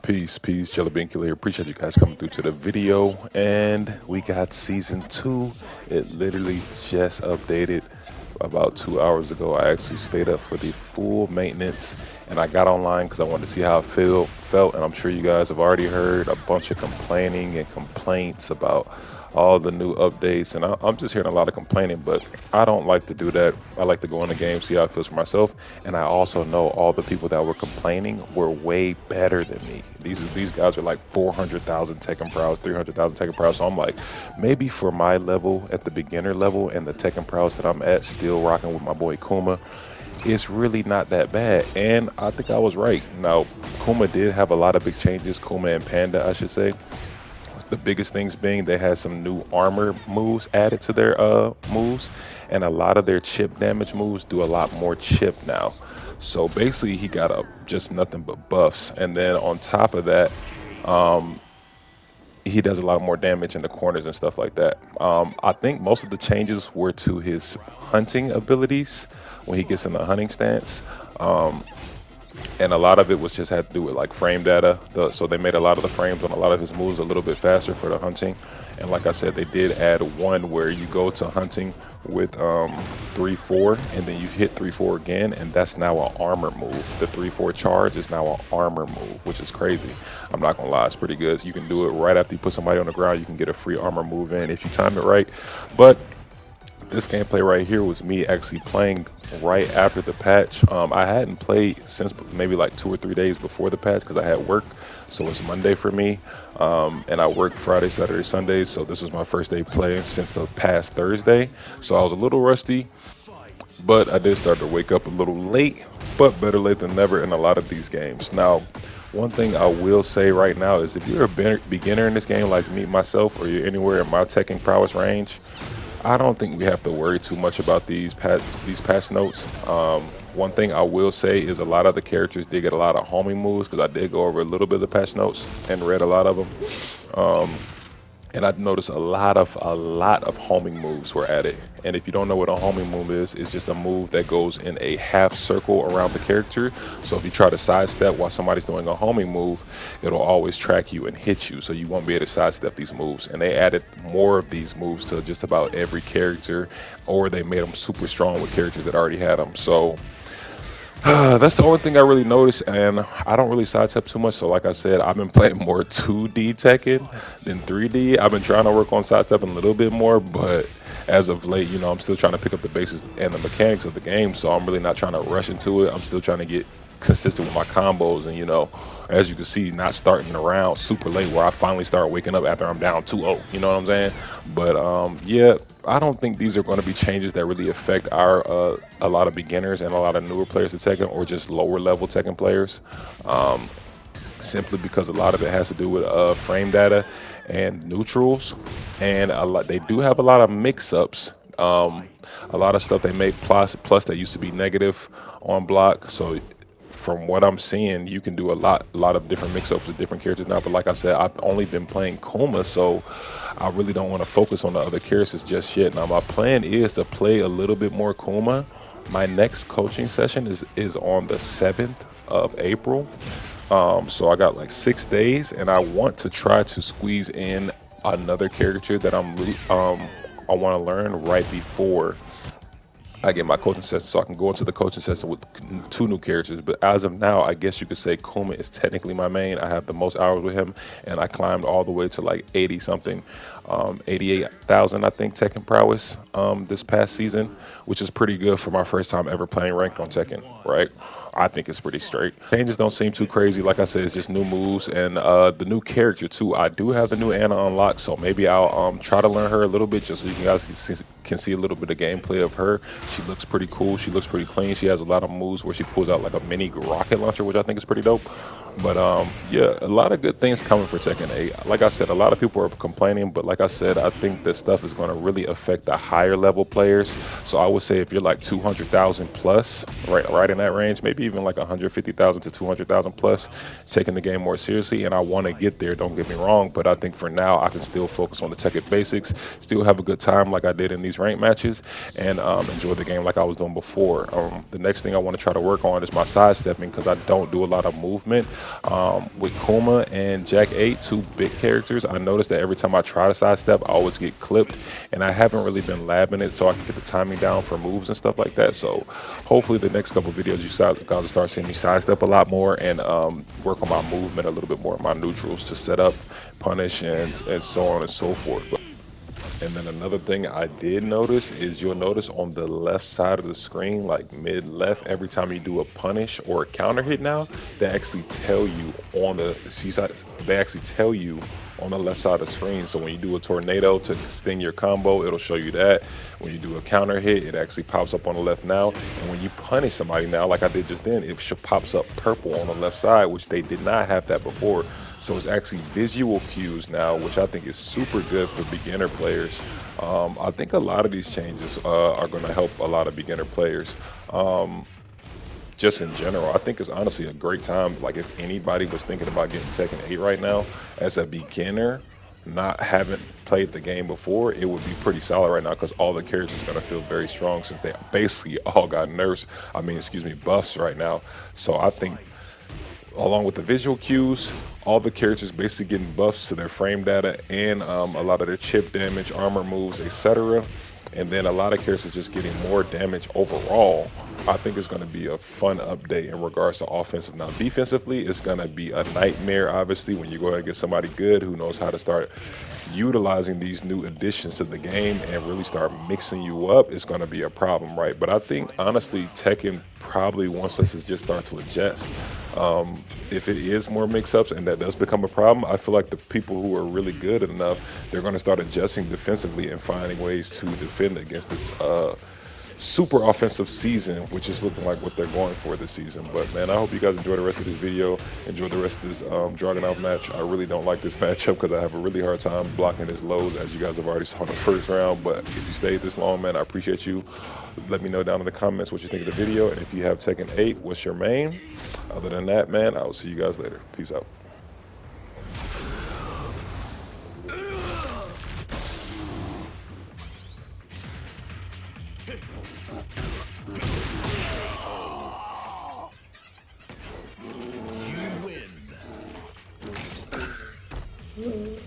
Peace, Jelly Bean Killer here. Appreciate you guys coming through to the video. And we got season two. It literally just updated about 2 hours ago. I actually stayed up for the full maintenance and I got online because I wanted to see how it felt. And I'm sure you guys have already heard a bunch of complaining and complaints about all the new updates. And I'm just hearing a lot of complaining, but I don't like to do that. I like to go in the game, see how it feels for myself. And I also know all the people that were complaining were way better than me. These guys are like 400,000 Tekken Prowess, 300,000 Tekken Prowess. So I'm like, maybe for my level, at the beginner level, and the Tekken Prowess that I'm at, still rocking with my boy Kuma, it's really not that bad. And I think I was right. Now, Kuma did have a lot of big changes, Kuma and Panda, I should say. The biggest things being they had some new armor moves added to their moves, and a lot of their chip damage moves do a lot more chip now. So basically, he got up just nothing but buffs, and then on top of that, he does a lot more damage in the corners and stuff like that. I think most of the changes were to his hunting abilities when he gets in the hunting stance. And a lot of it was just had to do with like frame data. So they made a lot of the frames on a lot of his moves a little bit faster for the hunting. And like I said, they did add one where you go to hunting with 3-4, and then you hit 3-4 again, and that's now an armor move. The 3-4 charge is now an armor move, which is crazy. I'm not gonna lie, it's pretty good. You can do it right after you put somebody on the ground. You can get a free armor move in if you time it right. But this gameplay right here was me actually playing right after the patch. I hadn't played since maybe like 2 or 3 days before the patch because I had work. So it's Monday for me, and I work Friday, Saturday, Sunday. So this was my first day playing since the past Thursday. So I was a little rusty, but I did start to wake up a little late, but better late than never in a lot of these games. Now, one thing I will say right now is if you're a beginner in this game like me, myself, or you're anywhere in my Tekken prowess range, I don't think we have to worry too much about these patch notes. One thing I will say is a lot of the characters did get a lot of homing moves because I did go over a little bit of the patch notes and read a lot of them. And I noticed a lot of homing moves were added. And if you don't know what a homing move is, it's just a move that goes in a half circle around the character. So if you try to sidestep while somebody's doing a homing move, it'll always track you and hit you. So you won't be able to sidestep these moves. And they added more of these moves to just about every character, or they made them super strong with characters that already had them. So that's the only thing I really noticed, and I don't really sidestep too much. So, like I said, I've been playing more 2D Tekken than 3D. I've been trying to work on sidestepping a little bit more, but as of late, I'm still trying to pick up the basics and the mechanics of the game. So I'm really not trying to rush into it. I'm still trying to get consistent with my combos, and as you can see, not starting around super late where I finally start waking up after I'm down 2-0. You know what I'm saying? But yeah. I don't think these are going to be changes that really affect our a lot of beginners and a lot of newer players to Tekken, or just lower level Tekken players, simply because a lot of it has to do with frame data and neutrals, and they do have a lot of mix-ups. A lot of stuff they make plus that used to be negative on block. So from what I'm seeing, you can do a lot of different mix-ups with different characters now. But like I said, I've only been playing Kuma, so I really don't want to focus on the other characters just yet. Now my plan is to play a little bit more Kuma. My next coaching session is on the 7th of April. So I got like 6 days, and I want to try to squeeze in another character that I want to learn right before I get my coaching session, so I can go into the coaching session with 2 new characters. But as of now, I guess you could say Kuma is technically my main. I have the most hours with him, and I climbed all the way to like 80 something, 88,000 I think Tekken prowess this past season, which is pretty good for my first time ever playing ranked on Tekken, right? I think it's pretty straight. Changes don't seem too crazy. Like I said, it's just new moves and the new character too. I do have the new Anna unlocked, so maybe I'll try to learn her a little bit just so you guys can see a little bit of gameplay of her. She looks pretty cool. She looks pretty clean. She has a lot of moves where she pulls out like a mini rocket launcher, which I think is pretty dope. But yeah, a lot of good things coming for Tekken 8. Like I said, a lot of people are complaining, but like I said, I think this stuff is going to really affect the higher level players. So I would say if you're like 200,000 plus, right in that range, maybe even like 150,000 to 200,000 plus, taking the game more seriously. And I want to get there, don't get me wrong, but I think for now I can still focus on the Tekken basics, still have a good time like I did in these ranked matches, and enjoy the game like I was doing before. The next thing I want to try to work on is my sidestepping, because I don't do a lot of movement. With Kuma and Jack 8, two big characters, I noticed that every time I try to sidestep, I always get clipped, and I haven't really been labbing it so I can get the timing down for moves and stuff like that. So hopefully the next couple videos guys will start seeing me sidestep a lot more and work on my movement a little bit more, my neutrals to set up, punish, and so on and so forth. And then another thing I did notice is you'll notice on the left side of the screen, like mid left, every time you do a punish or a counter hit now, they actually tell you on the side, they actually tell you on the left side of the screen. So when you do a tornado to sting your combo, it'll show you that. When you do a counter hit, it actually pops up on the left now. And when you punish somebody now, like I did just then, it pops up purple on the left side, which they did not have that before. So it's actually visual cues now, which I think is super good for beginner players. I think a lot of these changes are going to help a lot of beginner players. Just in general, I think it's honestly a great time. Like if anybody was thinking about getting Tekken 8 right now as a beginner, not haven't played the game before, it would be pretty solid right now because all the characters are going to feel very strong since they basically all got nerfs. I mean, excuse me, buffs right now. So I think along with the visual cues, all the characters basically getting buffs to their frame data and a lot of their chip damage, armor moves, etc. And then a lot of characters just getting more damage overall. I think it's going to be a fun update in regards to offensive. Now, defensively, it's going to be a nightmare, obviously, when you go ahead and get somebody good who knows how to start utilizing these new additions to the game and really start mixing you up. It's going to be a problem, right? But I think, honestly, Tekken probably wants us to just start to adjust. If it is more mix-ups and that does become a problem, I feel like the people who are really good enough, they're going to start adjusting defensively and finding ways to defend against this super offensive season, which is looking like what they're going for this season. But man, I hope you guys enjoy the rest of this video, enjoy the rest of this Dragunov match. I really don't like this matchup because I have a really hard time blocking his lows, as you guys have already saw in the first round. But if you stayed this long, man, I appreciate you. Let me know down in the comments what you think of the video, and if you have Tekken 8, what's your main? Other than that, man, I will see you guys later. Peace out. You win.